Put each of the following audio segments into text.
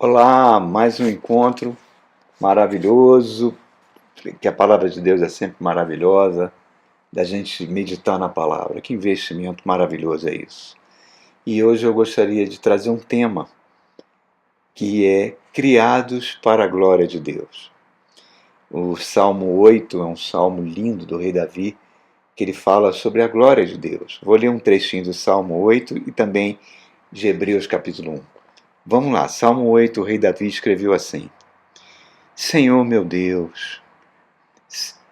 Olá, mais um encontro maravilhoso, que a palavra de Deus é sempre maravilhosa, da gente meditar na palavra. Que investimento maravilhoso é isso. E hoje eu gostaria de trazer um tema que é criados para a glória de Deus. O Salmo 8 é um salmo lindo do rei Davi, que ele fala sobre a glória de Deus. Vou ler um trechinho do Salmo 8 e também de Hebreus capítulo 1. Vamos lá, Salmo 8, o rei Davi escreveu assim: Senhor meu Deus,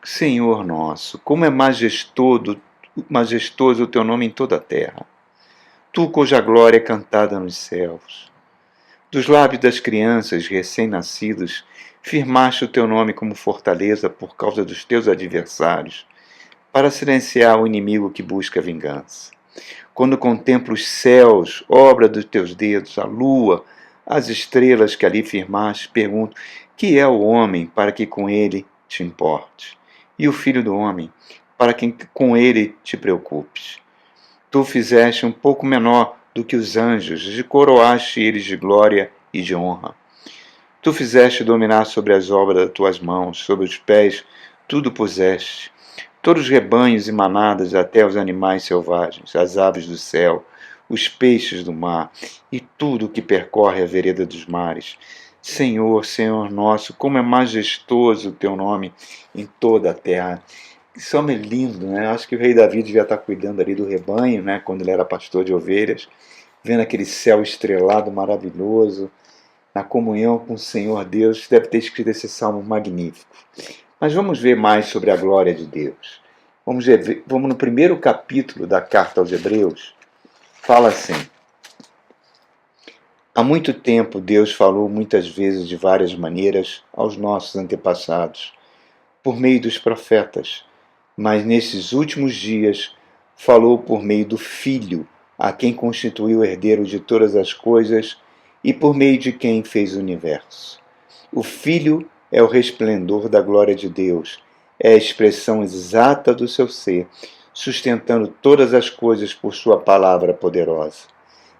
Senhor nosso, como é majestoso o teu nome em toda a terra. Tu cuja glória é cantada nos céus. Dos lábios das crianças recém-nascidos, firmaste o teu nome como fortaleza por causa dos teus adversários, para silenciar o inimigo que busca vingança. Quando contemplo os céus, obra dos teus dedos, a lua, as estrelas que ali firmaste, pergunto: que é o homem para que com ele te importes? E o filho do homem para que com ele te preocupes? Tu fizeste um pouco menor do que os anjos, e coroaste eles de glória e de honra. Tu fizeste dominar sobre as obras das tuas mãos, sobre os pés tudo puseste. Todos os rebanhos e manadas, até os animais selvagens, as aves do céu, os peixes do mar e tudo que percorre a vereda dos mares. Senhor, Senhor nosso, como é majestoso o teu nome em toda a terra. Que salmo é lindo, né? Acho que o rei Davi devia estar cuidando ali do rebanho, né? Quando ele era pastor de ovelhas, vendo aquele céu estrelado maravilhoso, na comunhão com o Senhor Deus, deve ter escrito esse salmo magnífico. Mas vamos ver mais sobre a glória de Deus. Vamos no primeiro capítulo da carta aos Hebreus. Fala assim: há muito tempo Deus falou muitas vezes de várias maneiras aos nossos antepassados, por meio dos profetas, mas nesses últimos dias falou por meio do Filho, a quem constituiu o herdeiro de todas as coisas e por meio de quem fez o universo. O Filho é o resplendor da glória de Deus, é a expressão exata do seu ser, sustentando todas as coisas por sua palavra poderosa.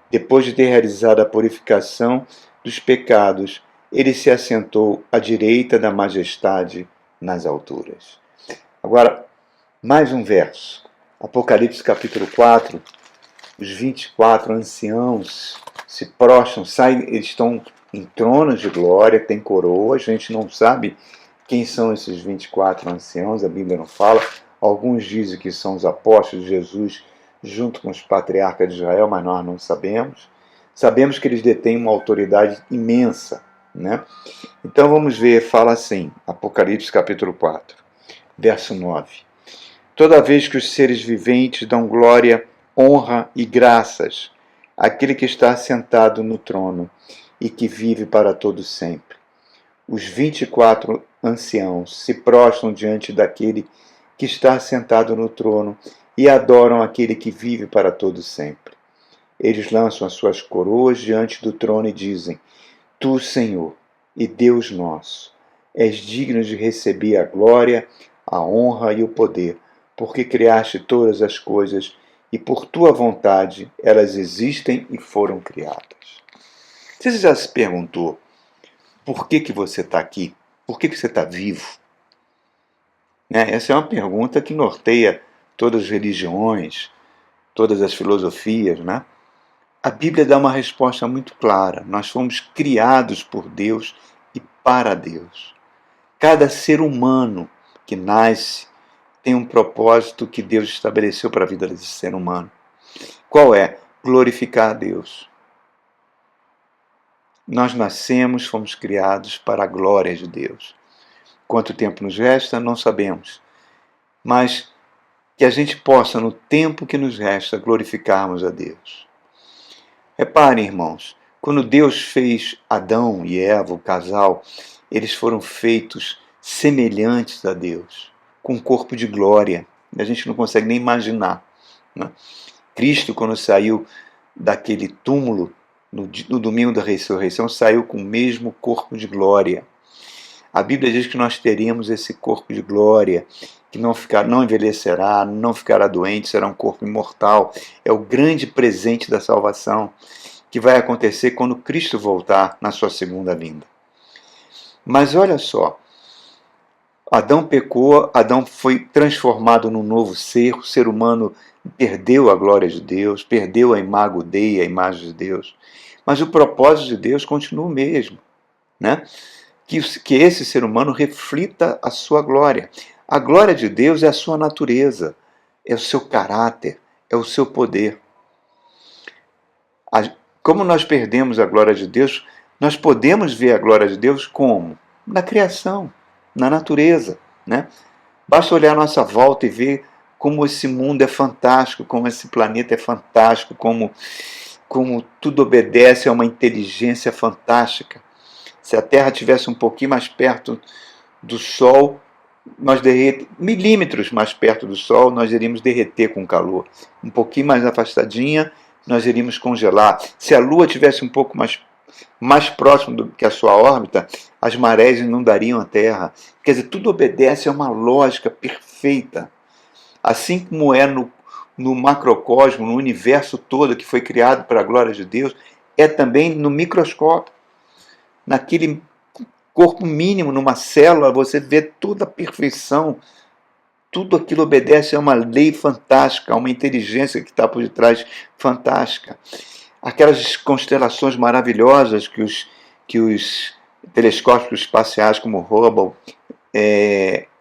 Depois de ter realizado a purificação dos pecados, ele se assentou à direita da majestade nas alturas. Agora, mais um verso. Apocalipse capítulo 4, os 24 anciãos se prostram, saem, eles estão em tronos de glória, tem coroa, a gente não sabe quem são esses 24 anciãos, a Bíblia não fala. Alguns dizem que são os apóstolos de Jesus junto com os patriarcas de Israel, mas nós não sabemos. Sabemos que eles detêm uma autoridade imensa, né? Então vamos ver, fala assim, Apocalipse capítulo 4, verso 9. Toda vez que os seres viventes dão glória, honra e graças àquele que está sentado no trono e que vive para todo sempre. Os 24 anciãos se prostram diante daquele que está sentado no trono e adoram aquele que vive para todo sempre. Eles lançam as suas coroas diante do trono e dizem: Tu, Senhor, e Deus nosso, és digno de receber a glória, a honra e o poder, porque criaste todas as coisas e por tua vontade elas existem e foram criadas. Você já se perguntou por que você está aqui? Por que você está vivo? Essa é uma pergunta que norteia todas as religiões, todas as filosofias, né? A Bíblia dá uma resposta muito clara. Nós fomos criados por Deus e para Deus. Cada ser humano que nasce tem um propósito que Deus estabeleceu para a vida desse ser humano. Qual é? Glorificar a Deus. Nós nascemos, fomos criados para a glória de Deus. Quanto tempo nos resta, não sabemos. Mas que a gente possa, no tempo que nos resta, glorificarmos a Deus. Reparem, irmãos, quando Deus fez Adão e Eva, o casal, eles foram feitos semelhantes a Deus, com um corpo de glória. A gente não consegue nem imaginar, né? Cristo, quando saiu daquele túmulo, no domingo da ressurreição, saiu com o mesmo corpo de glória. A Bíblia diz que nós teríamos esse corpo de glória, que não envelhecerá, não ficará doente, será um corpo imortal. É o grande presente da salvação. que vai acontecer quando Cristo voltar na sua segunda vinda. Mas olha só, Adão pecou, Adão foi transformado num novo ser, o ser humano perdeu a glória de Deus, perdeu a imago Dei, a imagem de Deus. Mas o propósito de Deus continua o mesmo, né? Que esse ser humano reflita a sua glória. A glória de Deus é a sua natureza, é o seu caráter, é o seu poder. Como nós perdemos a glória de Deus, nós podemos ver a glória de Deus como? Na criação, na natureza, né? Basta olhar à nossa volta e ver como esse mundo é fantástico, como esse planeta é fantástico, como tudo obedece a uma inteligência fantástica. Se a Terra estivesse um pouquinho mais perto do Sol, milímetros mais perto do Sol, nós iríamos derreter com calor. Um pouquinho mais afastadinha, nós iríamos congelar. Se a Lua estivesse um pouco mais próximo do que a sua órbita, as marés inundariam a Terra. Quer dizer, tudo obedece a uma lógica perfeita. Assim como é no macrocosmo, no universo todo que foi criado para a glória de Deus, é também no microscópio. Naquele corpo mínimo, numa célula, você vê toda a perfeição. Tudo aquilo obedece a uma lei fantástica, a uma inteligência que está por detrás fantástica. Aquelas constelações maravilhosas que os telescópios espaciais como o Hubble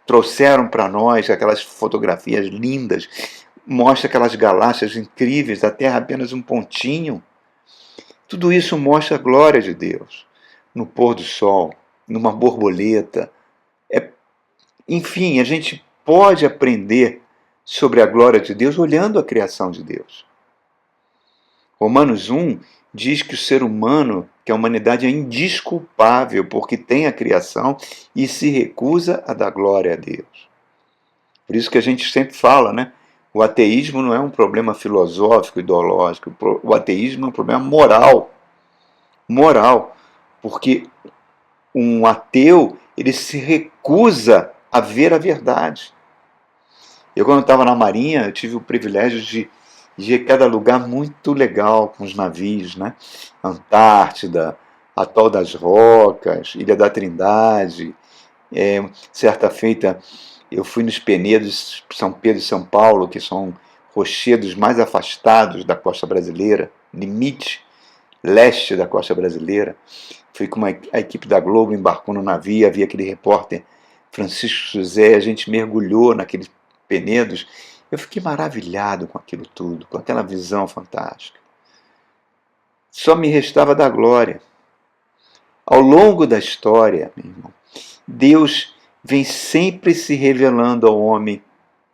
trouxeram para nós, aquelas fotografias lindas, mostra aquelas galáxias incríveis, a Terra apenas um pontinho. Tudo isso mostra a glória de Deus no pôr do sol, numa borboleta. Enfim, a gente pode aprender sobre a glória de Deus olhando a criação de Deus. Romanos 1 diz que o ser humano, que a humanidade é indesculpável porque tem a criação e se recusa a dar glória a Deus. Por isso que a gente sempre fala, né? O ateísmo não é um problema filosófico, ideológico. O ateísmo é um problema moral. Moral. Porque um ateu, ele se recusa a ver a verdade. Eu, quando estava na Marinha, eu tive o privilégio de ir a cada lugar muito legal com os navios, né? Antártida, Atol das Rocas, Ilha da Trindade. Certa feita, eu fui nos Penedos, São Pedro e São Paulo, que são rochedos mais afastados da costa brasileira, limite leste da costa brasileira. Fui com a equipe da Globo, embarcou no navio, havia aquele repórter Francisco José, a gente mergulhou naqueles Penedos. Eu fiquei maravilhado com aquilo tudo, com aquela visão fantástica. Só me restava dar glória. Ao longo da história, meu irmão, Deus vem sempre se revelando ao homem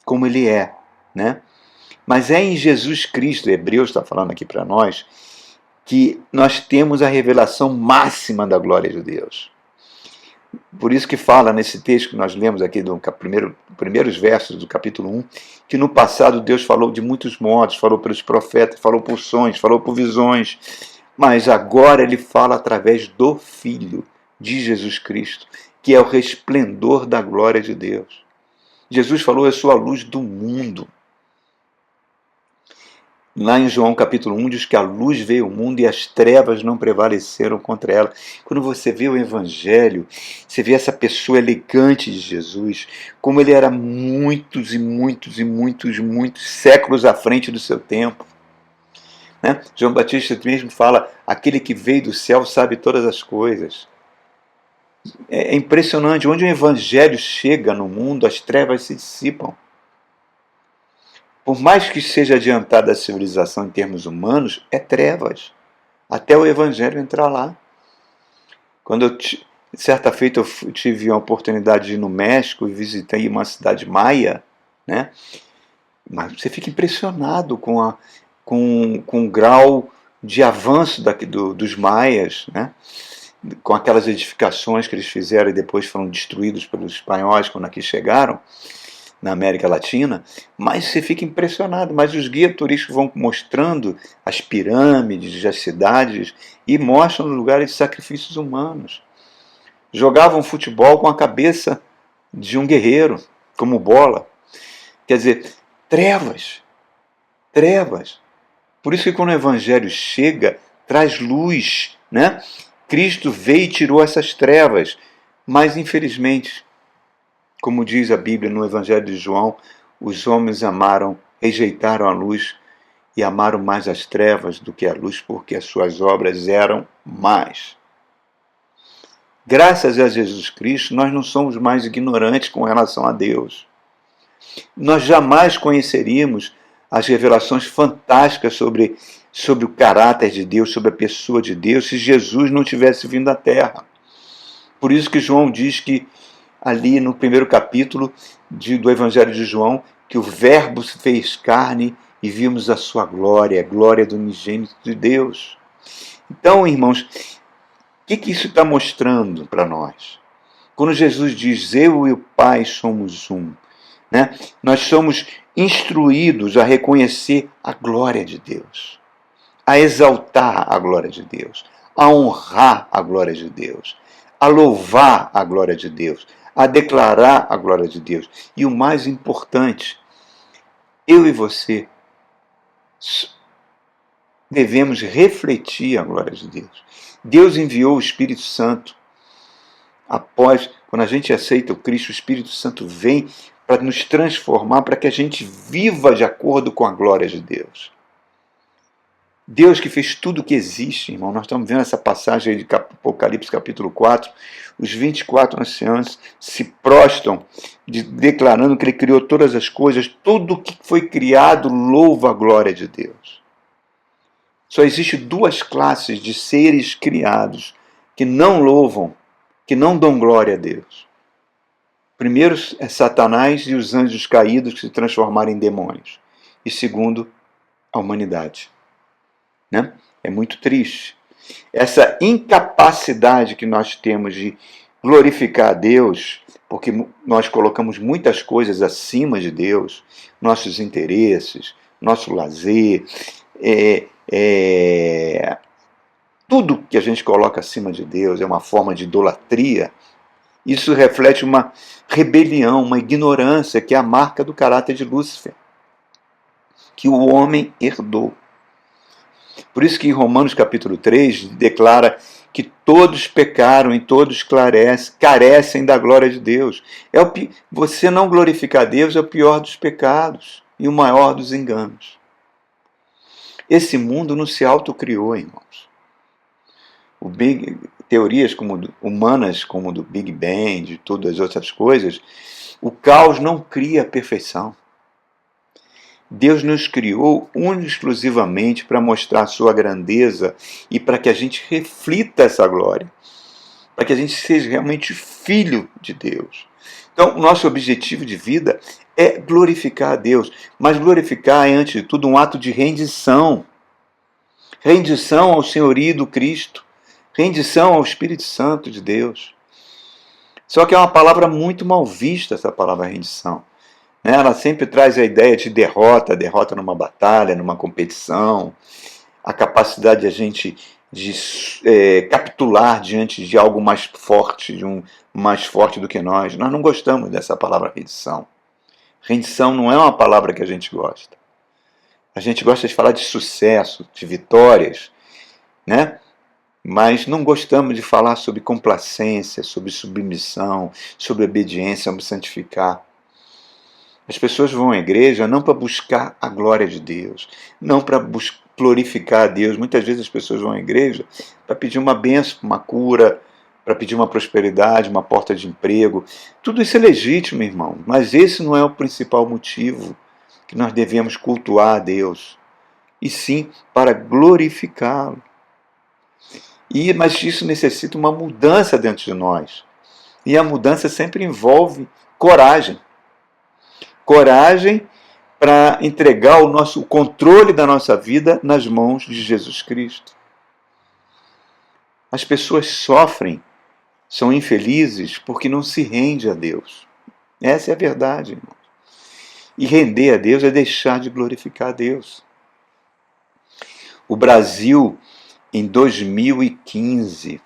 como ele é, né? Mas é em Jesus Cristo, Hebreus está falando aqui para nós, que nós temos a revelação máxima da glória de Deus. Por isso que fala nesse texto que nós lemos aqui, primeiros versos do capítulo 1, que no passado Deus falou de muitos modos, falou pelos profetas, falou por sonhos, falou por visões, mas agora ele fala através do Filho de Jesus Cristo, que é o resplendor da glória de Deus. Jesus falou, eu sou a luz do mundo. Lá em João capítulo 1 diz que a luz veio ao mundo e as trevas não prevaleceram contra ela. Quando você vê o Evangelho, você vê essa pessoa elegante de Jesus, como ele era muitos e muitos e muitos, muitos séculos à frente do seu tempo. Né? João Batista mesmo fala, aquele que veio do céu sabe todas as coisas. É impressionante, onde o Evangelho chega no mundo, as trevas se dissipam. Por mais que seja adiantada a civilização em termos humanos, é trevas. Até o Evangelho entrar lá. Quando certa feita eu tive a oportunidade de ir no México e visitei uma cidade maia, né? Mas você fica impressionado com o grau de avanço dos maias, né? Com aquelas edificações que eles fizeram e depois foram destruídos pelos espanhóis quando aqui chegaram, na América Latina, mas você fica impressionado, mas os guias turísticos vão mostrando as pirâmides, as cidades, e mostram lugares de sacrifícios humanos. Jogavam futebol com a cabeça de um guerreiro, como bola. Quer dizer, trevas. Trevas. Por isso que quando o Evangelho chega, traz luz, né? Cristo veio e tirou essas trevas, mas infelizmente, como diz a Bíblia no Evangelho de João, os homens rejeitaram a luz e amaram mais as trevas do que a luz, porque as suas obras eram más. Graças a Jesus Cristo, nós não somos mais ignorantes com relação a Deus. Nós jamais conheceríamos as revelações fantásticas sobre o caráter de Deus, sobre a pessoa de Deus, se Jesus não tivesse vindo à Terra. Por isso que João diz que, ali no primeiro capítulo do Evangelho de João, que o Verbo se fez carne e vimos a sua glória, a glória do unigênito de Deus. Então, irmãos, o que isso está mostrando para nós? Quando Jesus diz, eu e o Pai somos um, né? Nós somos instruídos a reconhecer a glória de Deus, a exaltar a glória de Deus, a honrar a glória de Deus, a louvar a glória de Deus, a declarar a glória de Deus. E o mais importante, eu e você devemos refletir a glória de Deus. Deus enviou o Espírito Santo. Quando a gente aceita o Cristo, o Espírito Santo vem para nos transformar, para que a gente viva de acordo com a glória de Deus. Deus que fez tudo o que existe, irmão. Nós estamos vendo essa passagem aí de Apocalipse capítulo 4. Os 24 anciãos se prostram, declarando que Ele criou todas as coisas. Tudo que foi criado louva a glória de Deus. Só existe duas classes de seres criados que não louvam, que não dão glória a Deus. Primeiro é Satanás e os anjos caídos que se transformaram em demônios. E segundo, a humanidade. Né? É muito triste. Essa incapacidade que nós temos de glorificar a Deus, porque nós colocamos muitas coisas acima de Deus, nossos interesses, nosso lazer, tudo que a gente coloca acima de Deus é uma forma de idolatria. Isso reflete uma rebelião, uma ignorância, que é a marca do caráter de Lúcifer, que o homem herdou. Por isso que em Romanos capítulo 3 declara que todos pecaram e todos carecem da glória de Deus. Você não glorificar Deus é o pior dos pecados e o maior dos enganos. Esse mundo não se autocriou, irmãos. Teorias humanas como do Big Bang, de todas as outras coisas, o caos não cria a perfeição. Deus nos criou exclusivamente para mostrar a sua grandeza e para que a gente reflita essa glória, para que a gente seja realmente filho de Deus. Então, o nosso objetivo de vida é glorificar a Deus, mas glorificar é, antes de tudo, um ato de rendição. Rendição ao senhorio do Cristo, rendição ao Espírito Santo de Deus. Só que é uma palavra muito mal vista, essa palavra rendição. Ela sempre traz a ideia de derrota numa batalha, numa competição, a capacidade de a gente capitular diante de algo mais forte, de um mais forte do que nós. Nós não gostamos dessa palavra rendição. Rendição não é uma palavra que a gente gosta. A gente gosta de falar de sucesso, de vitórias, né? Mas não gostamos de falar sobre complacência, sobre submissão, sobre obediência, sobre santificar. As pessoas vão à igreja não para buscar a glória de Deus, não para glorificar a Deus. Muitas vezes as pessoas vão à igreja para pedir uma bênção, uma cura, para pedir uma prosperidade, uma porta de emprego. Tudo isso é legítimo, irmão, mas esse não é o principal motivo que nós devemos cultuar a Deus, e sim para glorificá-lo. Mas isso necessita uma mudança dentro de nós. E a mudança sempre envolve coragem. Coragem para entregar o controle da nossa vida nas mãos de Jesus Cristo. As pessoas sofrem, são infelizes porque não se rende a Deus. Essa é a verdade, irmão. E render a Deus é deixar de glorificar a Deus. O Brasil, em 2015,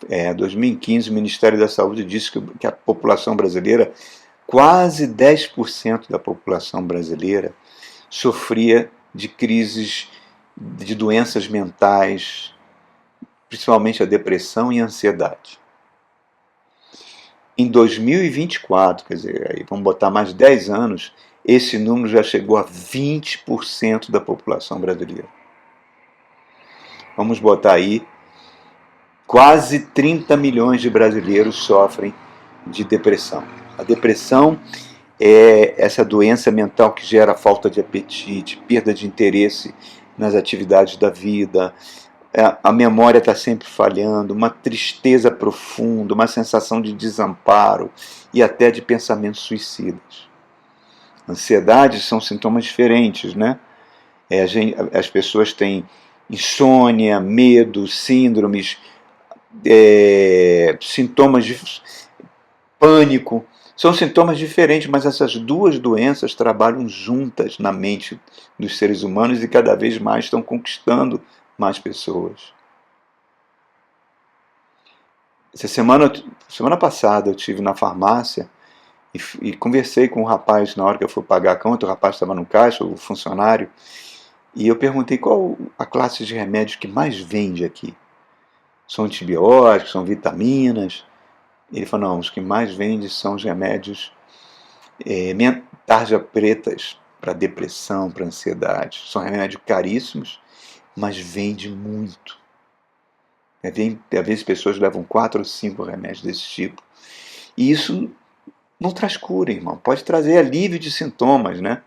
o Ministério da Saúde disse que a população brasileira, quase 10% da população brasileira, sofria de crises, de doenças mentais, principalmente a depressão e a ansiedade. Em 2024, quer dizer, aí vamos botar mais 10 anos, esse número já chegou a 20% da população brasileira. Vamos botar aí, quase 30 milhões de brasileiros sofrem de depressão. A depressão é essa doença mental que gera falta de apetite, perda de interesse nas atividades da vida, a memória está sempre falhando, uma tristeza profunda, uma sensação de desamparo e até de pensamentos suicidas. Ansiedade são sintomas diferentes, né? As pessoas têm insônia, medo, síndromes, sintomas de pânico. São sintomas diferentes, mas essas duas doenças trabalham juntas na mente dos seres humanos e cada vez mais estão conquistando mais pessoas. Semana passada eu estive na farmácia e conversei com um rapaz na hora que eu fui pagar a conta. O rapaz estava no caixa, o funcionário, e eu perguntei qual a classe de remédios que mais vende aqui. São antibióticos, são vitaminas? Ele falou, não, os que mais vendem são os remédios tarja pretas para depressão, para ansiedade. São remédios caríssimos, mas vende muito. Às vezes pessoas levam 4 ou 5 remédios desse tipo. E isso não traz cura, irmão. Pode trazer alívio de sintomas, né?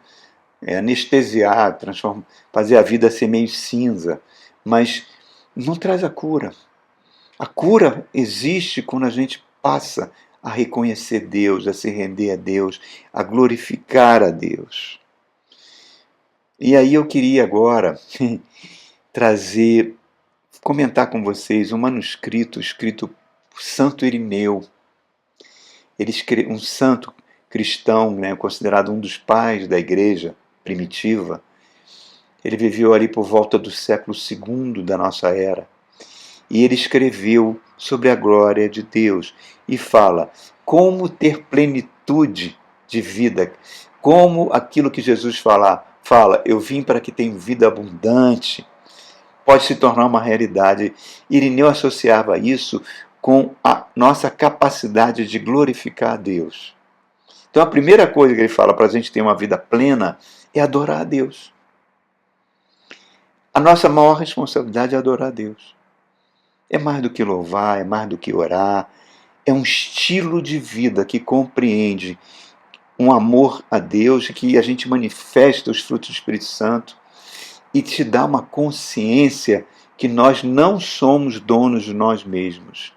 Anestesiar, fazer a vida ser meio cinza. Mas não traz a cura. A cura existe quando a gente passa a reconhecer Deus, a se render a Deus, a glorificar a Deus. E aí eu queria agora comentar com vocês um manuscrito escrito por Santo Irineu. Um santo cristão, né, considerado um dos pais da igreja primitiva. Ele viveu ali por volta do século II da nossa era. E ele escreveu sobre a glória de Deus e fala como ter plenitude de vida, como aquilo que Jesus fala, eu vim para que tenham vida abundante, pode se tornar uma realidade. Irineu associava isso com a nossa capacidade de glorificar a Deus. Então a primeira coisa que ele fala para a gente ter uma vida plena é adorar a Deus. A nossa maior responsabilidade é adorar a Deus. É mais do que louvar, é mais do que orar, é um estilo de vida que compreende um amor a Deus, que a gente manifesta os frutos do Espírito Santo e te dá uma consciência que nós não somos donos de nós mesmos.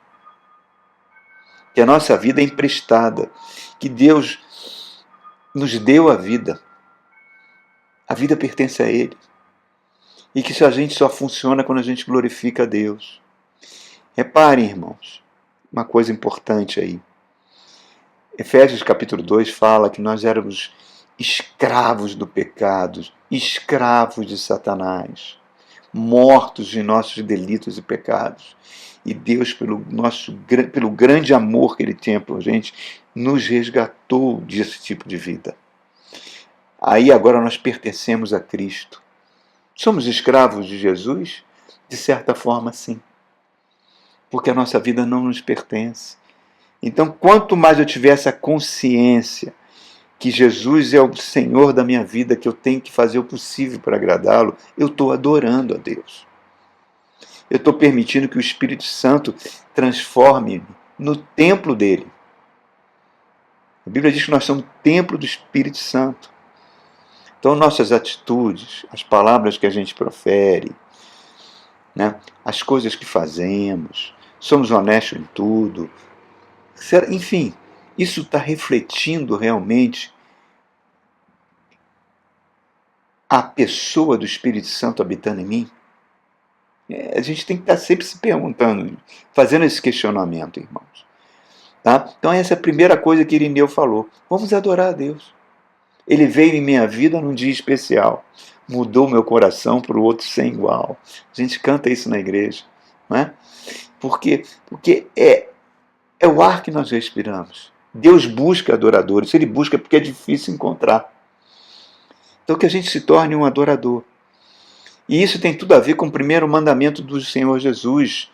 Que a nossa vida é emprestada, que Deus nos deu a vida pertence a Ele, e que a gente só funciona quando a gente glorifica a Deus. Reparem, irmãos, uma coisa importante aí. Efésios capítulo 2 fala que nós éramos escravos do pecado, escravos de Satanás, mortos de nossos delitos e pecados. E Deus, pelo grande amor que Ele tem por gente, nos resgatou desse tipo de vida. Aí agora nós pertencemos a Cristo. Somos escravos de Jesus? De certa forma, sim. Porque a nossa vida não nos pertence. Então, quanto mais eu tiver essa consciência que Jesus é o Senhor da minha vida, que eu tenho que fazer o possível para agradá-lo, eu estou adorando a Deus. Eu estou permitindo que o Espírito Santo transforme-me no templo dele. A Bíblia diz que nós somos o templo do Espírito Santo. Então, nossas atitudes, as palavras que a gente profere, né, as coisas que fazemos, somos honestos em tudo. Enfim, isso está refletindo realmente a pessoa do Espírito Santo habitando em mim? A gente tem que estar sempre se perguntando, fazendo esse questionamento, irmãos. Tá? Então essa é a primeira coisa que Irineu falou. Vamos adorar a Deus. Ele veio em minha vida num dia especial. Mudou meu coração para o outro sem igual. A gente canta isso na igreja. Não é? Porque é o ar que nós respiramos. Deus busca adoradores. Se Ele busca é porque é difícil encontrar. Então que a gente se torne um adorador. E isso tem tudo a ver com o primeiro mandamento do Senhor Jesus.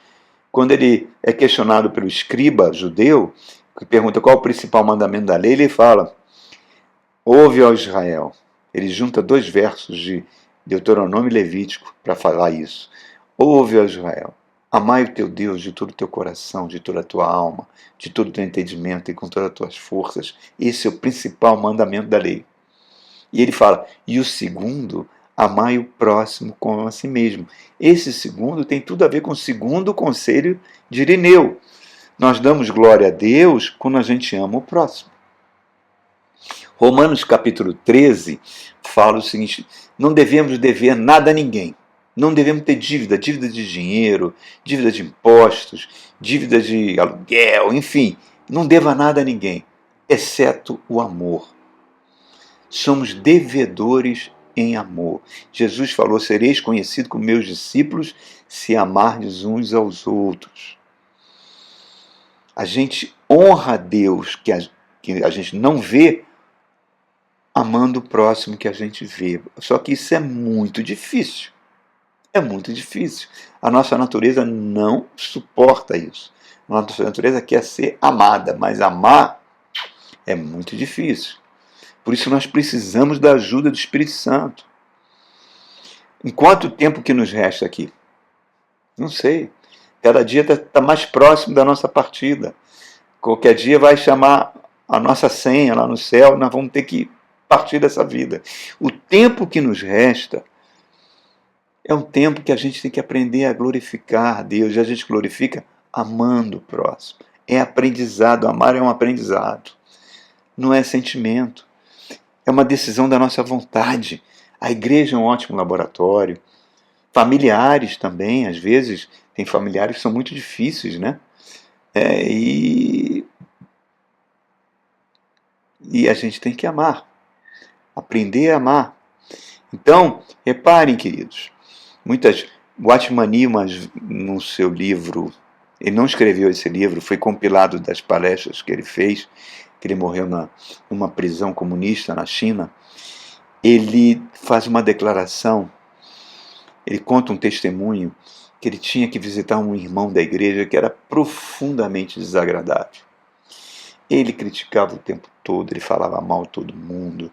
quando ele é questionado pelo escriba judeu, que pergunta qual é o principal mandamento da lei, ele fala: ouve, ó Israel. Ele junta 2 versos de Deuteronômio e Levítico para falar isso. Ouve, ó Israel. Amai o teu Deus de todo o teu coração, de toda a tua alma, de todo o teu entendimento e com todas as tuas forças. Esse é o principal mandamento da lei. E ele fala: e o segundo, amai o próximo como a si mesmo. Esse segundo tem tudo a ver com o segundo conselho de Irineu. Nós damos glória a Deus quando a gente ama o próximo. Romanos capítulo 13 fala o seguinte: não devemos dever nada a ninguém. Não devemos ter dívida de dinheiro, dívida de impostos, dívida de aluguel, enfim, não deva nada a ninguém, exceto o amor. Somos devedores em amor. Jesus falou: sereis conhecidos como meus discípulos se amardes uns aos outros. A gente honra a Deus que a gente não vê, amando o próximo que a gente vê. Só que isso é muito difícil. É muito difícil. A nossa natureza não suporta isso. A nossa natureza quer ser amada, mas amar é muito difícil. Por isso nós precisamos da ajuda do Espírito Santo. Em quanto tempo que nos resta aqui? Não sei. Cada dia está mais próximo da nossa partida. Qualquer dia vai chamar a nossa senha lá no céu, nós vamos ter que partir dessa vida. O tempo que nos resta é um tempo que a gente tem que aprender a glorificar a Deus. E a gente glorifica amando o próximo. É aprendizado. Amar é um aprendizado. Não é sentimento. É uma decisão da nossa vontade. A igreja é um ótimo laboratório. Familiares também, às vezes, tem familiares que são muito difíceis, né? E a gente tem que amar. Aprender a amar. Então, reparem, queridos, Watchman Nee, no seu livro, ele não escreveu esse livro, foi compilado das palestras que ele fez, que ele morreu numa prisão comunista na China. Ele faz uma declaração, ele conta um testemunho que ele tinha que visitar um irmão da igreja que era profundamente desagradável. Ele criticava o tempo todo, ele falava mal de todo mundo,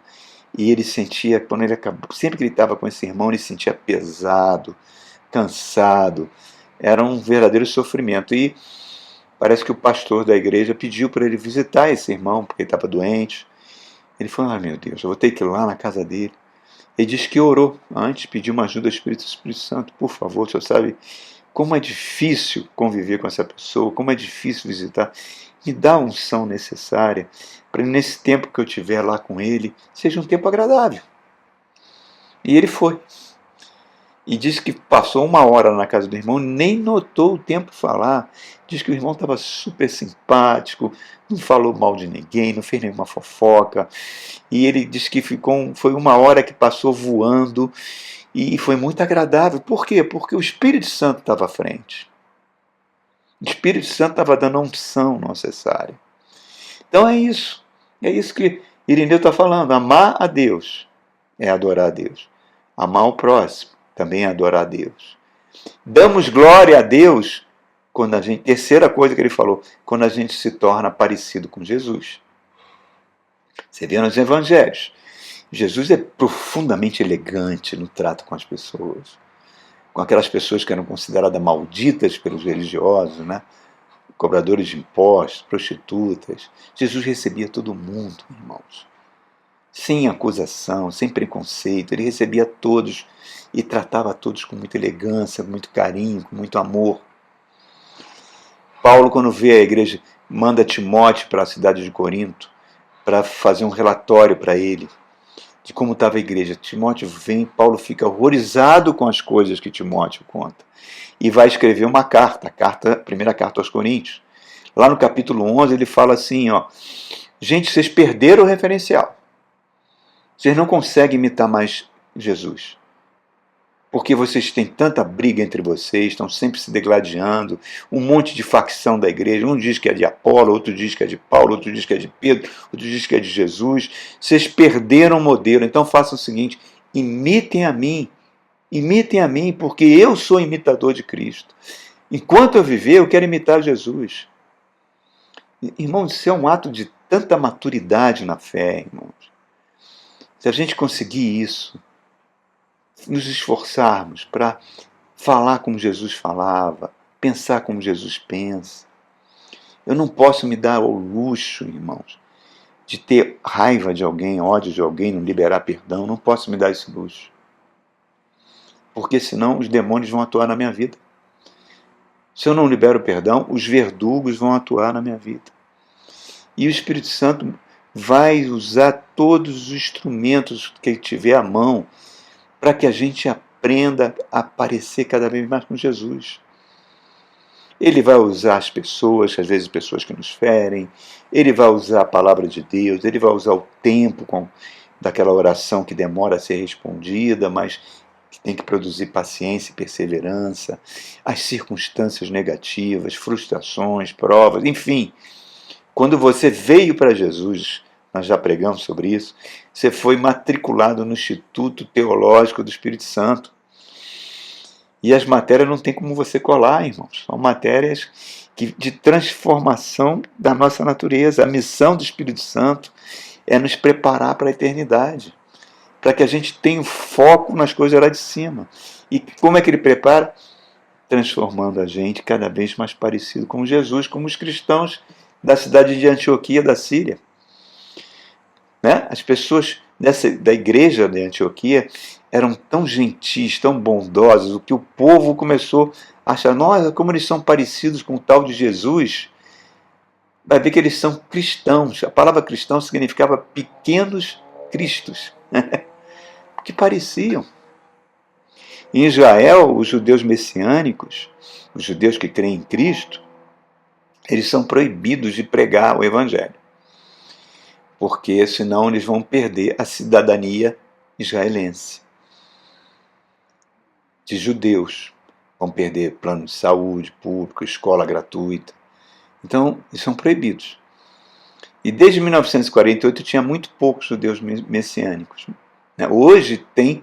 e ele sentia, quando ele acabou, sempre que ele estava com esse irmão, ele sentia pesado, cansado, era um verdadeiro sofrimento. E parece que o pastor da igreja pediu para ele visitar esse irmão, porque ele estava doente. Ele falou: meu Deus, eu vou ter que ir lá na casa dele. Ele disse que orou antes, pediu uma ajuda ao Espírito Santo: por favor, o senhor sabe como é difícil conviver com essa pessoa, como é difícil visitar. Me dá a unção necessária para nesse tempo que eu estiver lá com ele, seja um tempo agradável. E ele foi. E disse que passou 1 hora na casa do irmão, nem notou o tempo falar. Diz que o irmão estava super simpático, não falou mal de ninguém, não fez nenhuma fofoca. E ele disse que foi 1 hora que passou voando e foi muito agradável. Por quê? Porque o Espírito Santo estava à frente. O Espírito Santo estava dando a unção necessária. Então é isso. É isso que Irineu está falando. Amar a Deus é adorar a Deus. Amar o próximo também é adorar a Deus. Damos glória a Deus quando a gente... Terceira coisa que ele falou, quando a gente se torna parecido com Jesus. Você vê nos evangelhos. Jesus é profundamente elegante no trato com as pessoas. Com aquelas pessoas que eram consideradas malditas pelos religiosos, né? Cobradores de impostos, prostitutas. Jesus recebia todo mundo, irmãos. Sem acusação, sem preconceito. Ele recebia todos e tratava todos com muita elegância, com muito carinho, com muito amor. Paulo, quando vê a igreja, manda Timóteo para a cidade de Corinto para fazer um relatório para ele de como estava a igreja. Timóteo vem, Paulo fica horrorizado com as coisas que Timóteo conta e vai escrever uma carta, a primeira carta aos Coríntios. Lá no capítulo 11 ele fala assim, gente, vocês perderam o referencial. Vocês não conseguem imitar mais Jesus. Porque vocês têm tanta briga entre vocês, estão sempre se degladiando, um monte de facção da igreja, um diz que é de Apolo, outro diz que é de Paulo, outro diz que é de Pedro, outro diz que é de Jesus. Vocês perderam o modelo, então façam o seguinte, imitem a mim, porque eu sou imitador de Cristo. Enquanto eu viver, eu quero imitar Jesus. Irmãos, isso é um ato de tanta maturidade na fé, irmãos. Se a gente conseguir isso, nos esforçarmos para falar como Jesus falava, pensar como Jesus pensa. Eu não posso me dar ao luxo, irmãos, de ter raiva de alguém, ódio de alguém, não liberar perdão. Não posso me dar esse luxo. Porque senão os demônios vão atuar na minha vida. Se eu não libero perdão, os verdugos vão atuar na minha vida. E o Espírito Santo vai usar todos os instrumentos que ele tiver à mão para que a gente aprenda a parecer cada vez mais com Jesus. Ele vai usar as pessoas, às vezes pessoas que nos ferem, ele vai usar a palavra de Deus, ele vai usar o tempo daquela oração que demora a ser respondida, mas que tem que produzir paciência e perseverança, as circunstâncias negativas, frustrações, provas, enfim. Quando você veio para Jesus, nós já pregamos sobre isso, você foi matriculado no Instituto Teológico do Espírito Santo. E as matérias não tem como você colar, irmãos. São matérias de transformação da nossa natureza. A missão do Espírito Santo é nos preparar para a eternidade, para que a gente tenha foco nas coisas lá de cima. E como é que ele prepara? Transformando a gente cada vez mais parecido com Jesus, como os cristãos da cidade de Antioquia, da Síria. Né? As pessoas da igreja de Antioquia eram tão gentis, tão bondosos, o que o povo começou a achar, nossa, como eles são parecidos com o tal de Jesus. Vai ver que eles são cristãos. A palavra cristão significava pequenos cristos, que pareciam. Em Israel, os judeus messiânicos, os judeus que creem em Cristo, eles são proibidos de pregar o evangelho, porque senão eles vão perder a cidadania israelense. De judeus, vão perder plano de saúde público, escola gratuita. Então, eles são proibidos. E desde 1948 tinha muito poucos judeus messiânicos. Hoje tem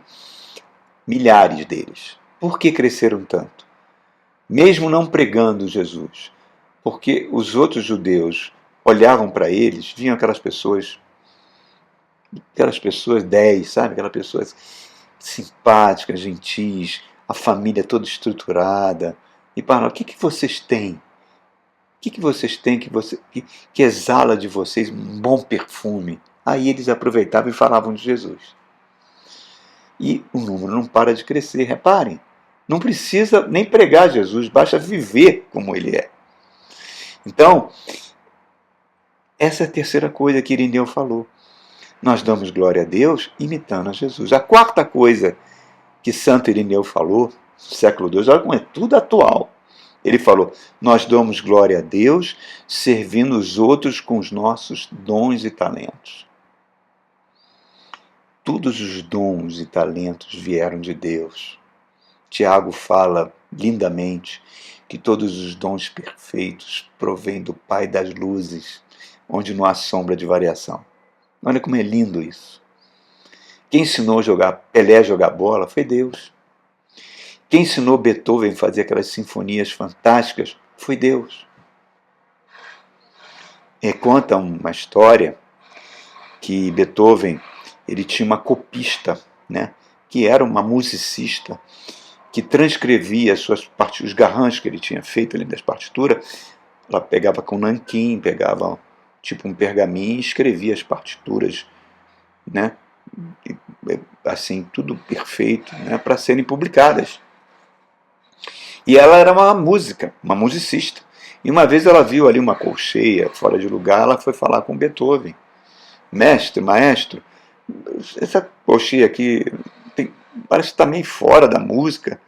milhares deles. Por que cresceram tanto? Mesmo não pregando Jesus, porque os outros judeus olhavam para eles, viam aquelas pessoas 10, sabe? Aquelas pessoas simpáticas, gentis, a família toda estruturada, e falavam, o que vocês têm? O que vocês têm que exala de vocês um bom perfume? Aí eles aproveitavam e falavam de Jesus. E o número não para de crescer, reparem. Não precisa nem pregar Jesus, basta viver como ele é. Então, essa é a terceira coisa que Irineu falou. Nós damos glória a Deus imitando a Jesus. A quarta coisa que Santo Irineu falou, no século II, olha como é tudo atual. Ele falou, nós damos glória a Deus servindo os outros com os nossos dons e talentos. Todos os dons e talentos vieram de Deus. Tiago fala lindamente que todos os dons perfeitos provêm do Pai das luzes, onde não há sombra de variação. Olha como é lindo isso. Quem ensinou Pelé a jogar bola foi Deus. Quem ensinou Beethoven a fazer aquelas sinfonias fantásticas foi Deus. Conta uma história que Beethoven ele tinha uma copista, né, que era uma musicista, que transcrevia os garranchos que ele tinha feito ali das partituras. Ela pegava com nanquim, pegava tipo um pergaminho e escrevia as partituras, né, assim, tudo perfeito, né, para serem publicadas. E ela era uma musicista. E uma vez ela viu ali uma colcheia fora de lugar, ela foi falar com Beethoven. Maestro, essa colcheia aqui parece que está meio fora da música.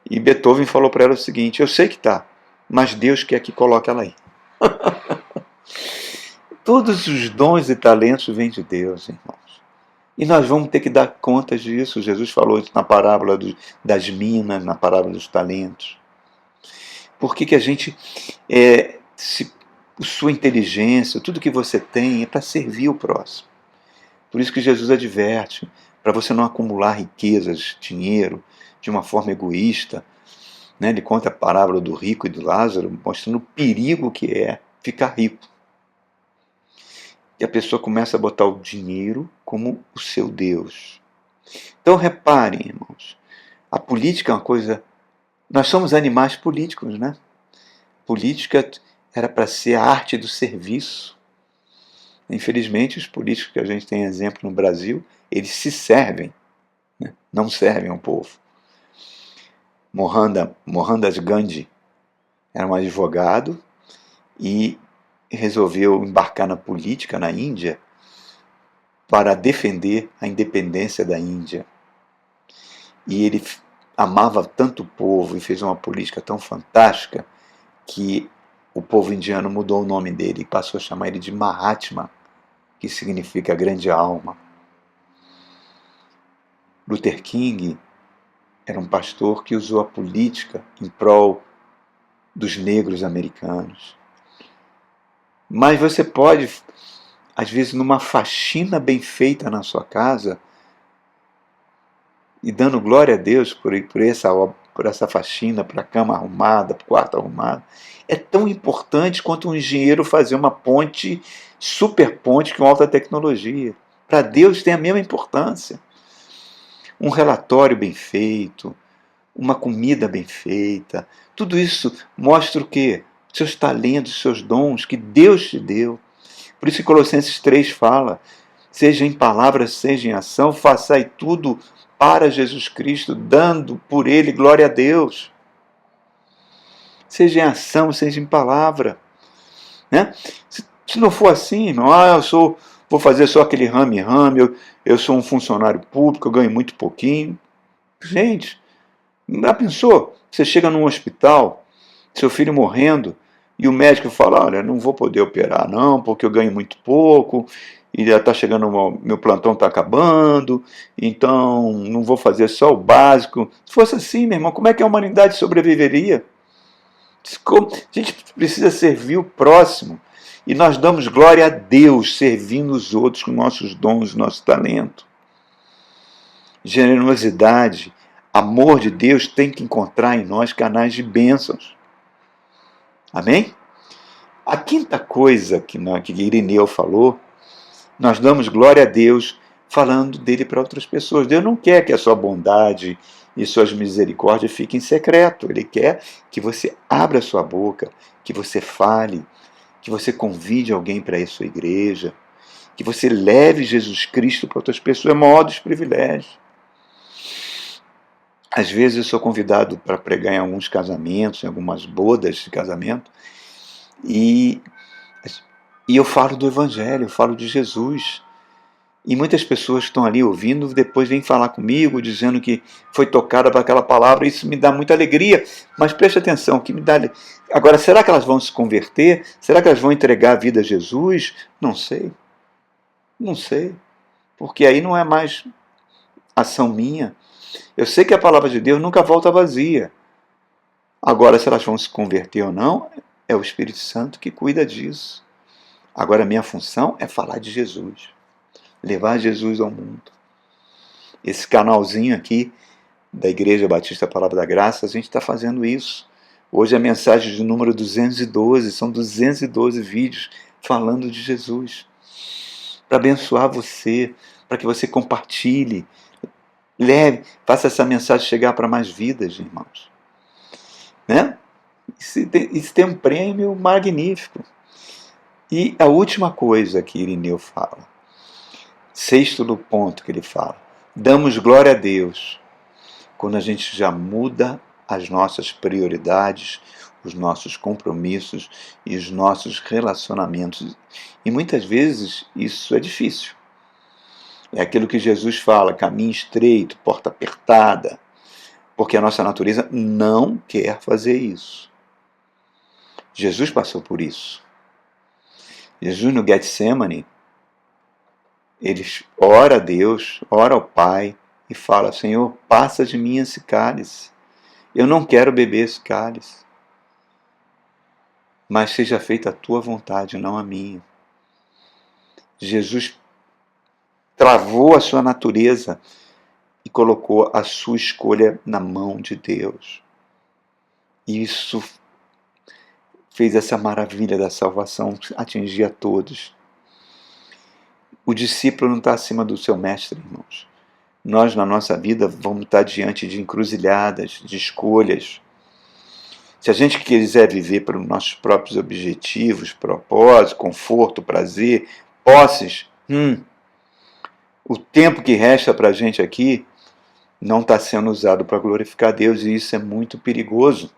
E Beethoven falou para ela o seguinte, eu sei que está, mas Deus quer que coloque ela aí. Todos os dons e talentos vêm de Deus, irmãos. E nós vamos ter que dar conta disso. Jesus falou isso na parábola das minas, na parábola dos talentos. Por que a gente, sua inteligência, tudo que você tem é para servir o próximo. Por isso que Jesus adverte, para você não acumular riquezas, dinheiro, de uma forma egoísta, né? Ele conta a parábola do rico e do Lázaro, mostrando o perigo que é ficar rico. E a pessoa começa a botar o dinheiro como o seu Deus. Então reparem, irmãos, a política é uma coisa... Nós somos animais políticos, né? Política era para ser a arte do serviço. Infelizmente, os políticos que a gente tem exemplo no Brasil, eles se servem, né? Não servem ao povo. Mohandas Gandhi era um advogado e resolveu embarcar na política na Índia para defender a independência da Índia. E ele amava tanto o povo e fez uma política tão fantástica que o povo indiano mudou o nome dele e passou a chamar ele de Mahatma, que significa grande alma. Luther King era um pastor que usou a política em prol dos negros americanos. Mas você pode, às vezes, numa faxina bem feita na sua casa, e dando glória a Deus por essa faxina, por a cama arrumada, por o quarto arrumado, é tão importante quanto um engenheiro fazer uma ponte, super ponte com alta tecnologia. Para Deus tem a mesma importância. Um relatório bem feito, uma comida bem feita, tudo isso mostra o quê? Seus talentos, seus dons que Deus te deu. Por isso que Colossenses 3 fala, seja em palavra, seja em ação, façai tudo para Jesus Cristo, dando por Ele glória a Deus. Seja em ação, seja em palavra. Né? Se não for assim, irmão, vou fazer só aquele rame-rame, eu sou um funcionário público, eu ganho muito pouquinho. Gente, já pensou? Você chega num hospital, seu filho morrendo, e o médico fala, olha, não vou poder operar não, porque eu ganho muito pouco, e já está chegando, meu plantão está acabando, então não vou fazer só o básico. Se fosse assim, meu irmão, como é que a humanidade sobreviveria? A gente precisa servir o próximo, e nós damos glória a Deus servindo os outros com nossos dons, nosso talento. Generosidade, amor de Deus tem que encontrar em nós canais de bênçãos. Amém? A quinta coisa que Irineu falou, nós damos glória a Deus falando dele para outras pessoas. Deus não quer que a sua bondade e suas misericórdias fiquem em secreto. Ele quer que você abra a sua boca, que você fale, que você convide alguém para ir à sua igreja, que você leve Jesus Cristo para outras pessoas. É o maior dos privilégios. Às vezes eu sou convidado para pregar em alguns casamentos, em algumas bodas de casamento, e eu falo do Evangelho, eu falo de Jesus. E muitas pessoas que estão ali ouvindo, depois vêm falar comigo, dizendo que foi tocada por aquela palavra, isso me dá muita alegria, mas preste atenção, que me dá... Agora, será que elas vão se converter? Será que elas vão entregar a vida a Jesus? Não sei. Não sei. Porque aí não é mais ação minha. Eu sei que a palavra de Deus nunca volta vazia. Agora, se elas vão se converter ou não, é o Espírito Santo que cuida disso. Agora, a minha função é falar de Jesus. Levar Jesus ao mundo. Esse canalzinho aqui da Igreja Batista Palavra da Graça, a gente está fazendo isso. Hoje a mensagem de número 212, são 212 vídeos falando de Jesus. Para abençoar você, para que você compartilhe, leve, faça essa mensagem chegar para mais vidas, irmãos. Né? Isso tem um prêmio magnífico. E a última coisa que Irineu fala, sexto do ponto que ele fala, damos glória a Deus quando a gente já muda as nossas prioridades, os nossos compromissos e os nossos relacionamentos. E muitas vezes isso é difícil. É aquilo que Jesus fala, caminho estreito, porta apertada, porque a nossa natureza não quer fazer isso. Jesus passou por isso. Jesus no Getsemane, ele ora a Deus, ora ao Pai e fala, Senhor, passa de mim esse cálice. Eu não quero beber esse cálice. Mas seja feita a tua vontade, não a minha. Jesus travou a sua natureza e colocou a sua escolha na mão de Deus. E isso fez essa maravilha da salvação atingir a todos. O discípulo não está acima do seu mestre, irmãos. Nós, na nossa vida, vamos estar diante de encruzilhadas, de escolhas. Se a gente quiser viver para os nossos próprios objetivos, propósito, conforto, prazer, posses, o tempo que resta para a gente aqui não está sendo usado para glorificar a Deus, e isso é muito perigoso.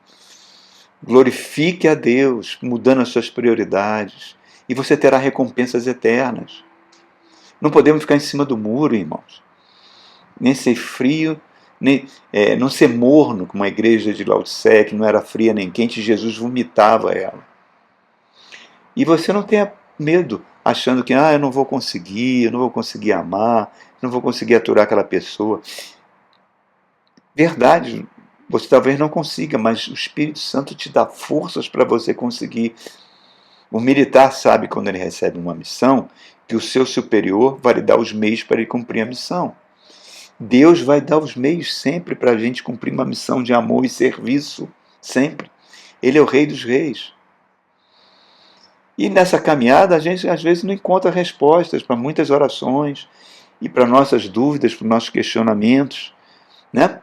Glorifique a Deus, mudando as suas prioridades, e você terá recompensas eternas. Não podemos ficar em cima do muro, irmãos. Nem ser frio, não ser morno, como a igreja de Laodiceia, que não era fria nem quente, Jesus vomitava ela. E você não tenha medo, achando que eu não vou conseguir amar, não vou conseguir aturar aquela pessoa. Verdade, você talvez não consiga, mas o Espírito Santo te dá forças para você conseguir. O militar sabe, quando ele recebe uma missão, que o seu superior vai lhe dar os meios para ele cumprir a missão. Deus vai dar os meios sempre para a gente cumprir uma missão de amor e serviço, sempre. Ele é o Rei dos Reis. E nessa caminhada a gente às vezes não encontra respostas para muitas orações e para nossas dúvidas, para nossos questionamentos, né?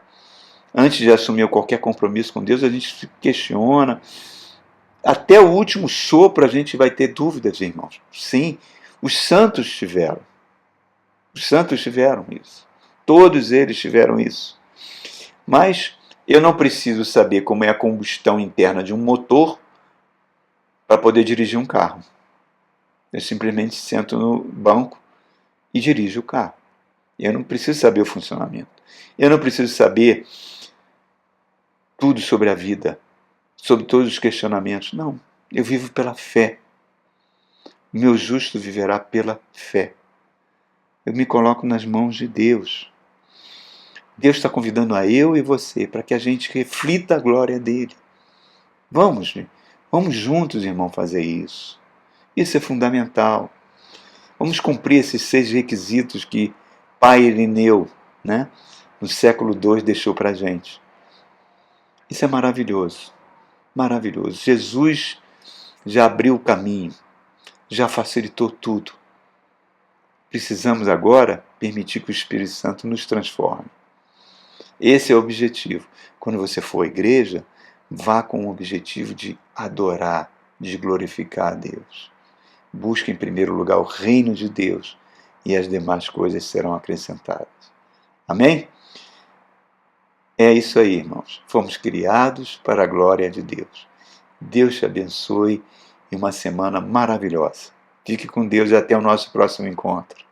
Antes de assumir qualquer compromisso com Deus, a gente se questiona. Até o último sopro a gente vai ter dúvidas, irmãos. Sim, os santos tiveram. Os santos tiveram isso. Todos eles tiveram isso. Mas eu não preciso saber como é a combustão interna de um motor para poder dirigir um carro. Eu simplesmente sento no banco e dirijo o carro. Eu não preciso saber o funcionamento. Eu não preciso saber tudo sobre a vida, sobre todos os questionamentos. Não, eu vivo pela fé. O meu justo viverá pela fé. Eu me coloco nas mãos de Deus. Deus está convidando a eu e você para que a gente reflita a glória dele. Vamos juntos, irmão, fazer isso. Isso é fundamental. Vamos cumprir esses 6 requisitos que Pai Irineu, né, no século II, deixou para a gente. Isso é maravilhoso, maravilhoso. Jesus já abriu o caminho, já facilitou tudo. Precisamos agora permitir que o Espírito Santo nos transforme. Esse é o objetivo. Quando você for à igreja, vá com o objetivo de adorar, de glorificar a Deus. Busque em primeiro lugar o reino de Deus e as demais coisas serão acrescentadas. Amém? É isso aí, irmãos. Fomos criados para a glória de Deus. Deus te abençoe e uma semana maravilhosa. Fique com Deus e até o nosso próximo encontro.